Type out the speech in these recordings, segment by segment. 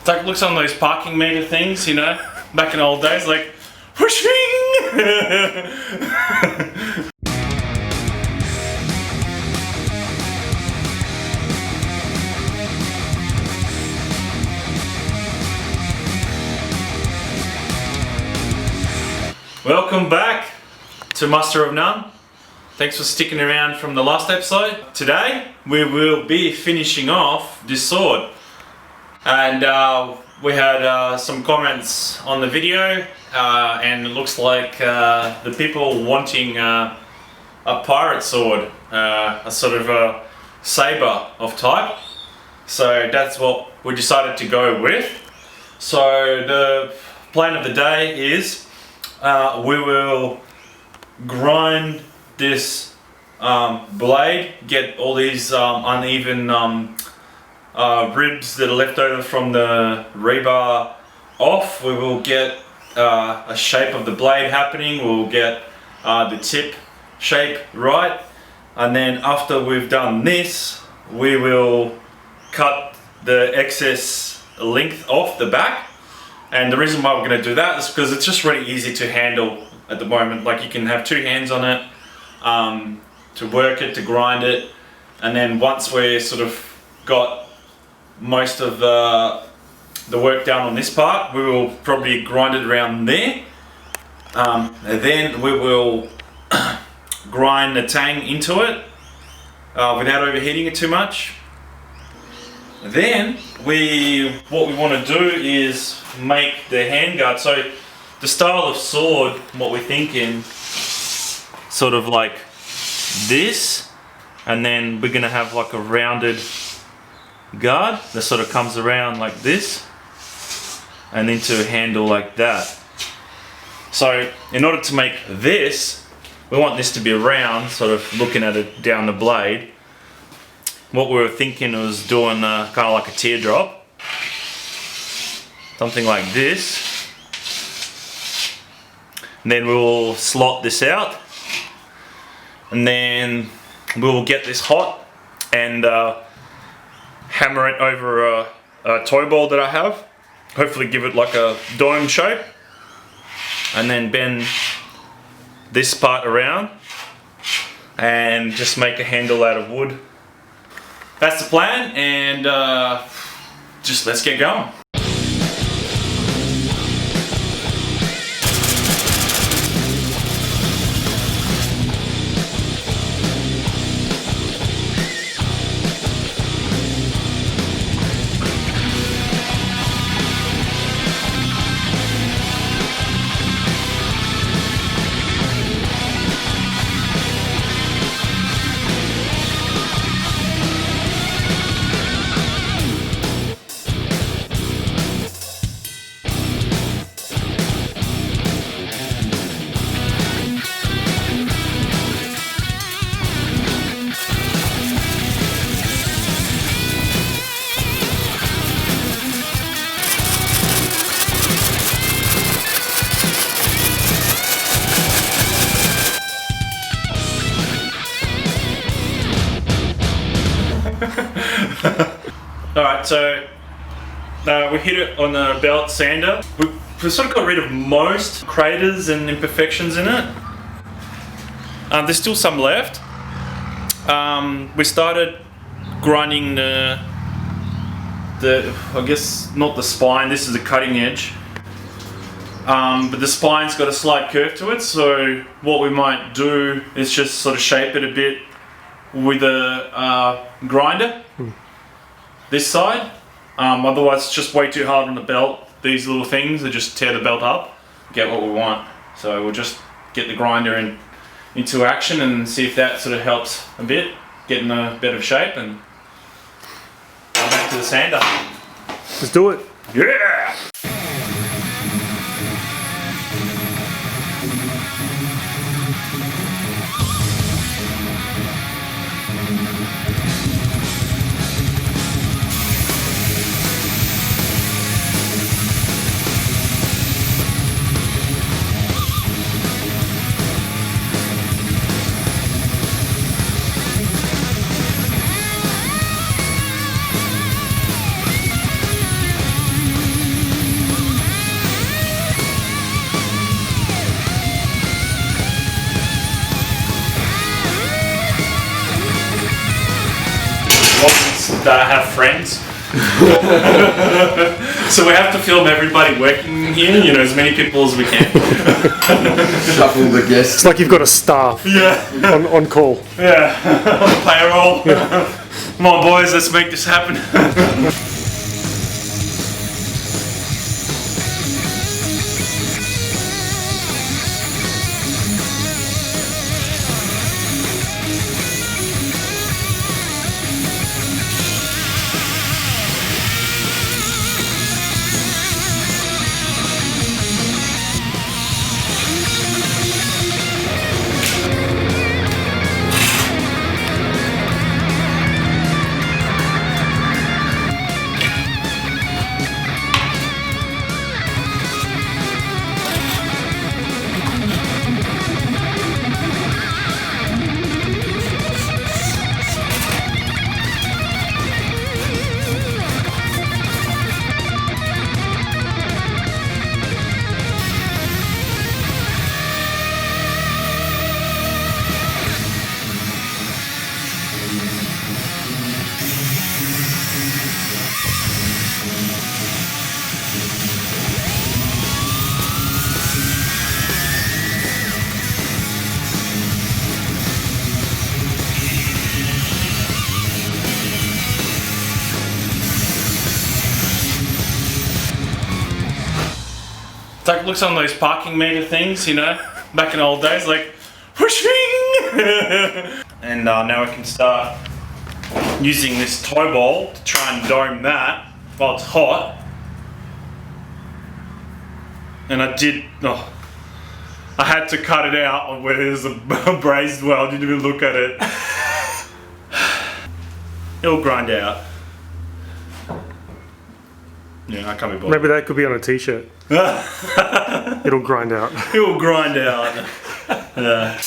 like, looks on those parking meter things, you know, back in old days, like, whooshing! Welcome back to Muster of None. Thanks for sticking around from the last episode. Today we will be finishing off this sword, and we had some comments on the video, and it looks like the people wanting a pirate sword, a sort of a saber of type. So that's what we decided to go with. So the plan of the day is we will grind this blade, get all these uneven ribs that are left over from the rebar off. We will get a shape of the blade happening. We'll get the tip shape right, and then after we've done this, we will cut the excess length off the back. And the reason why we're going to do that is because it's just really easy to handle at the moment. Like, you can have two hands on it to work it, to grind it, and then once we're sort of got most of the work done on this part, we will probably grind it around there. And then we will grind the tang into it without overheating it too much. Then what we want to do is make the handguard. So the style of sword, what we're thinking, sort of like this, and then we're gonna have like a rounded guard that sort of comes around like this and into a handle like that. So in order to make this, we want this to be round, sort of looking at it down the blade. What we were thinking was doing kind of like a teardrop, something like this. And then we'll slot this out, and then we'll get this hot and hammer it over a toy ball that I have. Hopefully give it like a dome shape, and then bend this part around and just make a handle out of wood. That's the plan, and just let's get going. Alright, so we hit it on the belt sander. We've sort of got rid of most craters and imperfections in it. There's still some left. We started grinding the I guess not the spine, this is the cutting edge. But the spine's got a slight curve to it, so what we might do is just sort of shape it a bit with a grinder, this side. Otherwise it's just way too hard on the belt. These little things, they just tear the belt up, get what we want. So we'll just get the grinder into action and see if that sort of helps a bit, get in a better shape, and go back to the sander. Let's do it. Yeah! have friends. So we have to film everybody working here, you know, as many people as we can. Shuffle the guests. It's like you've got a staff Yeah, on call. yeah. Payroll. Come on, boys, let's make this happen. It's like, looks on those parking meter things, you know, back in old days, like, whooshing! And now we can start using this toy ball to try and dome that while it's hot. And I had to cut it out where there's a brazed weld. You didn't even look at it. It'll grind out. Yeah, I can't be bothered. Maybe that could be on a t-shirt. It'll grind out. It'll grind out. Yeah.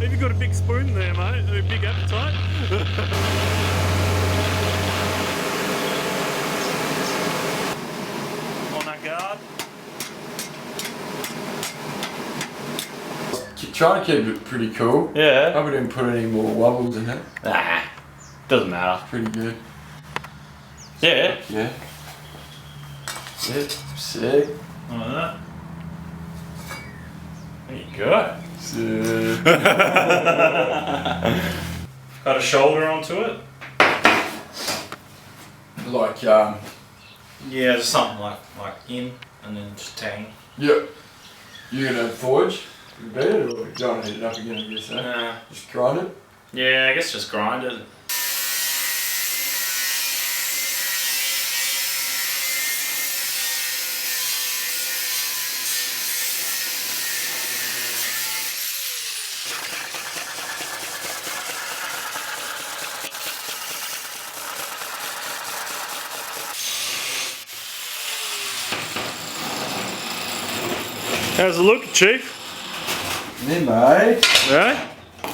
Have you got a big spoon there, mate? A big appetite? On that guard. Trying to keep it pretty cool. Yeah. I wouldn't put any more wobbles in it. Nah, doesn't matter. Pretty good. Yeah. Yeah. Sick. Sick. Like that. There you go. Sick. Got a shoulder onto it. Like, Yeah, there's something like in and then just tang. yep. You're gonna forge a bit, or you don't want to heat it up again, I guess, eh? Just grind it. Yeah, I guess just grind it. How's it look, Chief? Me, mate. Yeah?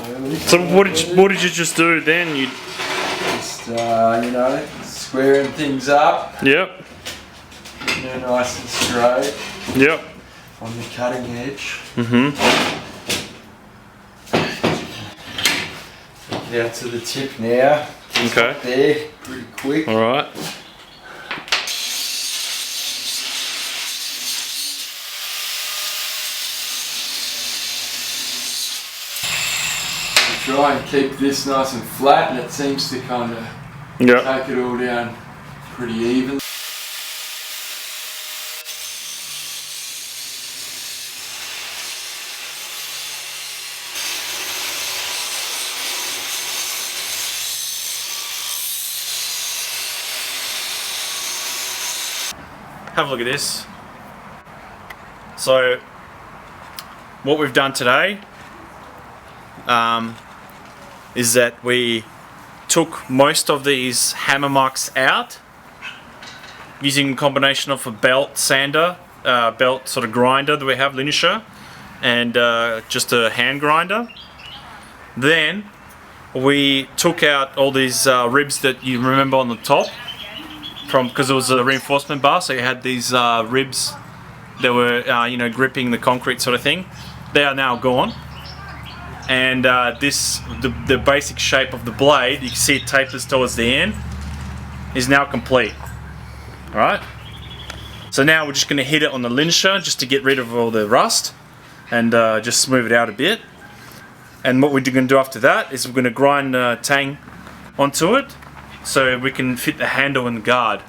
Really So what did you just do then? You just, you know, squaring things up. Yep. They're nice and straight Yep. on the cutting edge. Mm-hmm. Get out to the tip now. Just Okay. up there, pretty quick. All right. Try and keep this nice and flat, and it seems to kind of Yep. take it all down pretty even. Have a look at this. So what we've done today is that we took most of these hammer marks out using a combination of a belt sander, belt sort of grinder that we have, linisher, and just a hand grinder. Then we took out all these ribs that you remember on the top, because it was a reinforcement bar, so you had these ribs that were gripping the concrete sort of thing. They are now gone, and the basic shape of the blade, you can see it tapers towards the end, is now complete. All right. So now we're just going to hit it on the linisher just to get rid of all the rust and just smooth it out a bit. And what we're going to do after that is we're going to grind tang onto it, so we can fit the handle and the guard.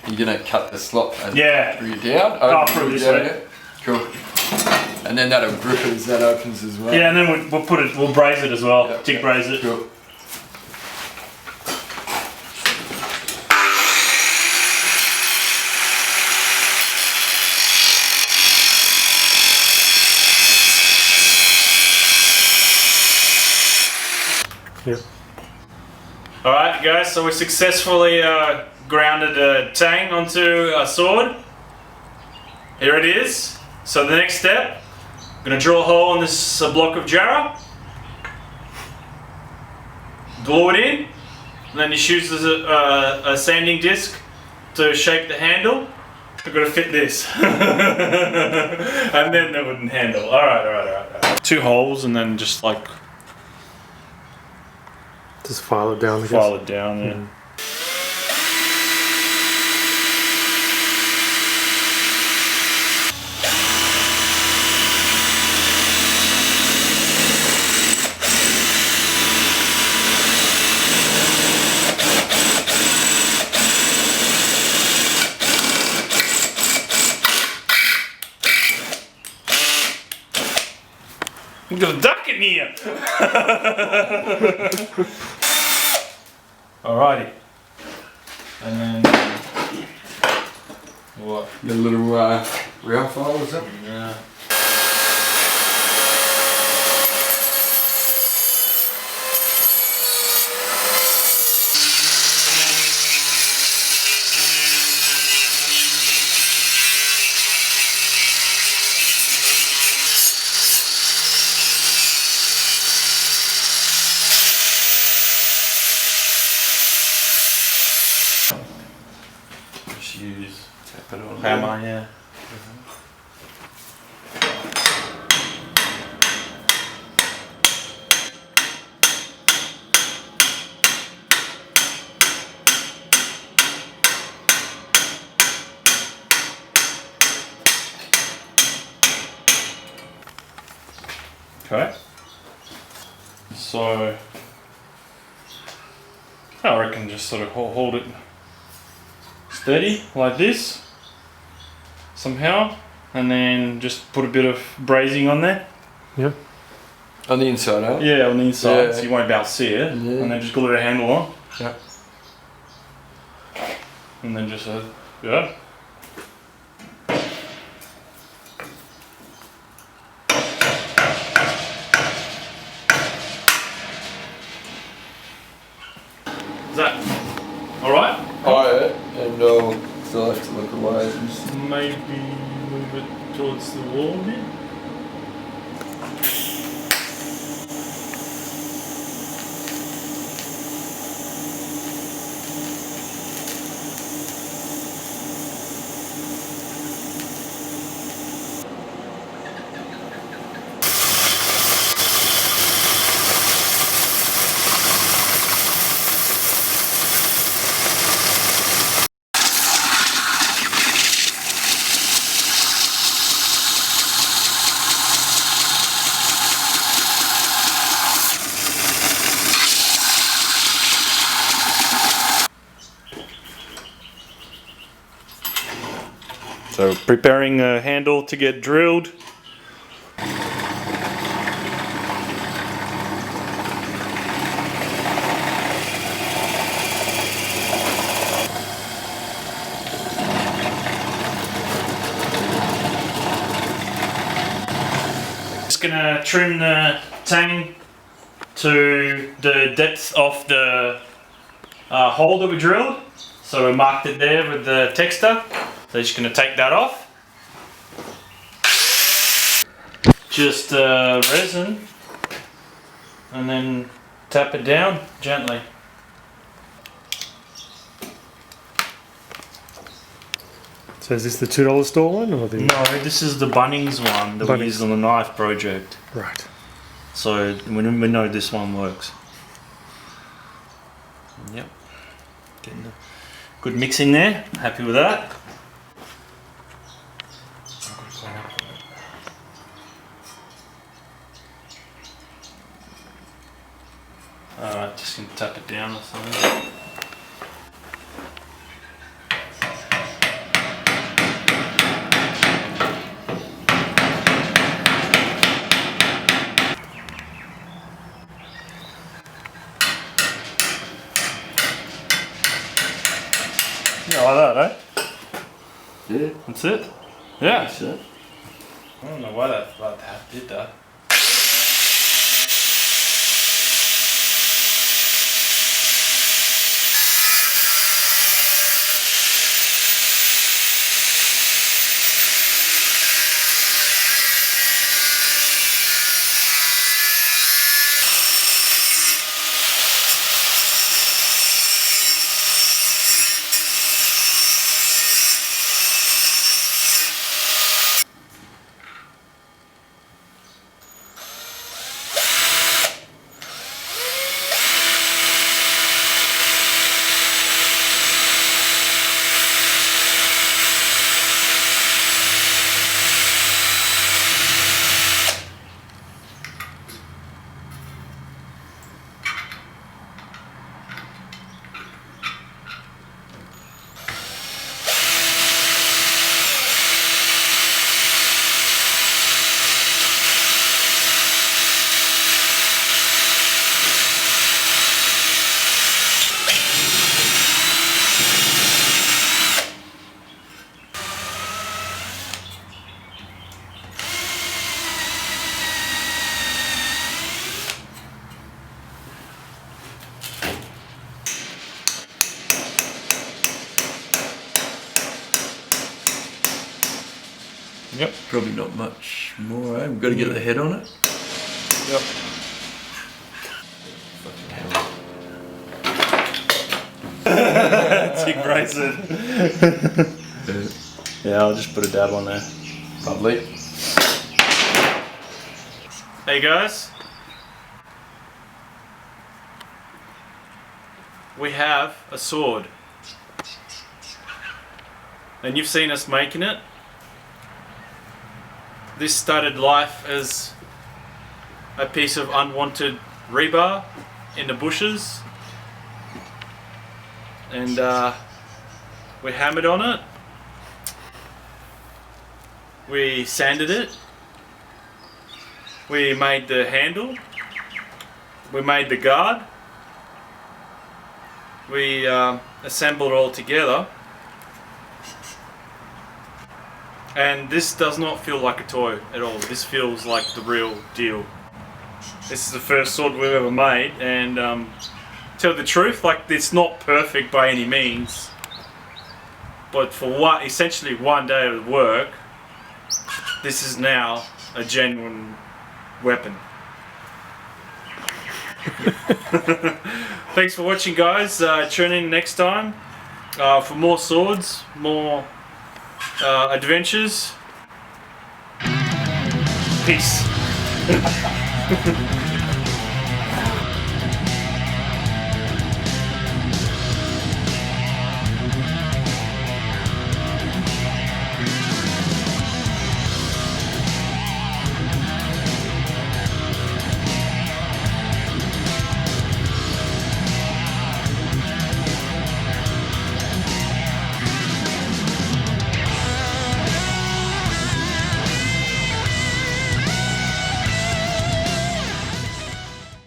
You're gonna cut the slot and Yeah. screw it down. Through this down way. it. Cool. And then that'll grip it as that opens as well. Yeah, and then we'll braise it as well. Yep, Jig yep. braise it. Cool. Yep. Alright guys, so we successfully grounded a tang onto a sword. Here it is. So the next step, I'm going to drill a hole in this block of jarrah, glue it in, and then just use a sanding disc to shape the handle. We've got to fit this. And then the wooden handle. Alright. 2 holes and then just like Just file it down. I guess. file it down, yeah. We've got a duck in here! Alrighty. And then what? Get a little rail file or something. Yeah. hammer, yeah. Okay. So I reckon just sort of hold it steady like this somehow, and then just put a bit of brazing on there. Yeah. On the inside, huh? Yeah, on the inside, Yeah. so you won't be able to see it. Yeah. And then just glue a handle on. Yeah. And then just yeah. Is that alright? Alright, and still have to look away. Just Maybe move it towards the wall a bit. So preparing a handle to get drilled. Just gonna trim the tang to the depth of the hole that we drilled. So we marked it there with the texter. So just going to take that off. Just resin, and then tap it down gently. So is this the $2 store one or the? No, this is the Bunnings one that we Bunnings. used on the knife project. Right. So we know this one works. Yep. Getting the good mix in there. Happy with that. Alright, just gonna tap it down or something. Yeah, like that, eh? yeah. That's it? Yeah. That's it. I don't know why that did that. Yep. Probably not much more, eh? We've got to get the head on it. Yep. Fucking hell. Tick Bryson. Yeah. Yeah, I'll just put a dab on there. Lovely. Hey guys. We have a sword. And you've seen us making it. This started life as a piece of unwanted rebar in the bushes. And we hammered on it. We sanded it. We made the handle. We made the guard. We assembled it all together. And this does not feel like a toy at all. This feels like the real deal. This is the first sword we've ever made, and tell the truth, like, it's not perfect by any means. But for essentially one day of work, this is now a genuine weapon. Thanks for watching, guys. Tune in next time for more swords, more adventures. Peace.